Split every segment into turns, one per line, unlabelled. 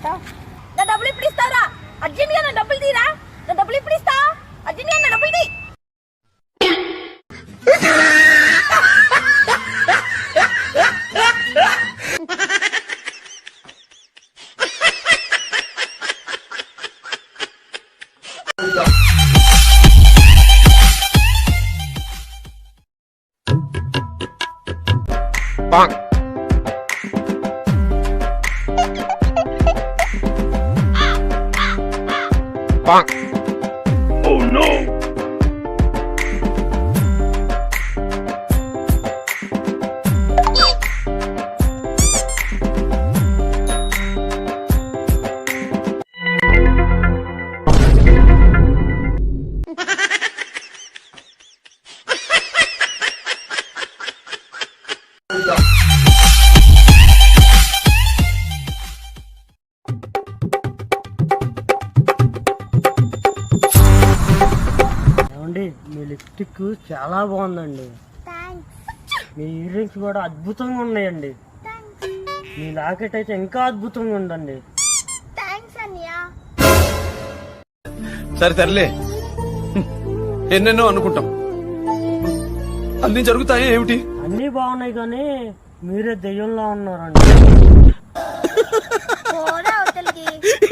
ఇస్తా. నా డబ్బులు ఇప్పుడు ఇస్తారా? అర్జెంట్గా నా డబ్బులు తీరా. నా డబ్బులు ఇప్పుడు ఇస్తా. అర్జెంట్గా నా డబ్బులు తీ.
Oh no!
మీ లిప్స్టిక్ చాలా బాగుందండి. మీ ఇయర్ రింగ్స్ కూడా అద్భుతంగా ఉన్నాయండి. మీ లాకెట్ అయితే ఇంకా అద్భుతంగా ఉందండి.
సరేలే, ఎన్నెన్నో అనుకుంటాం, అన్ని జరుగుతాయి ఏమిటి?
అన్నీ బాగున్నాయి కానీ మీరే దెయ్యంలా ఉన్నారండి.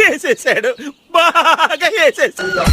వేసేసాడు, బాగా వేసేసాడు.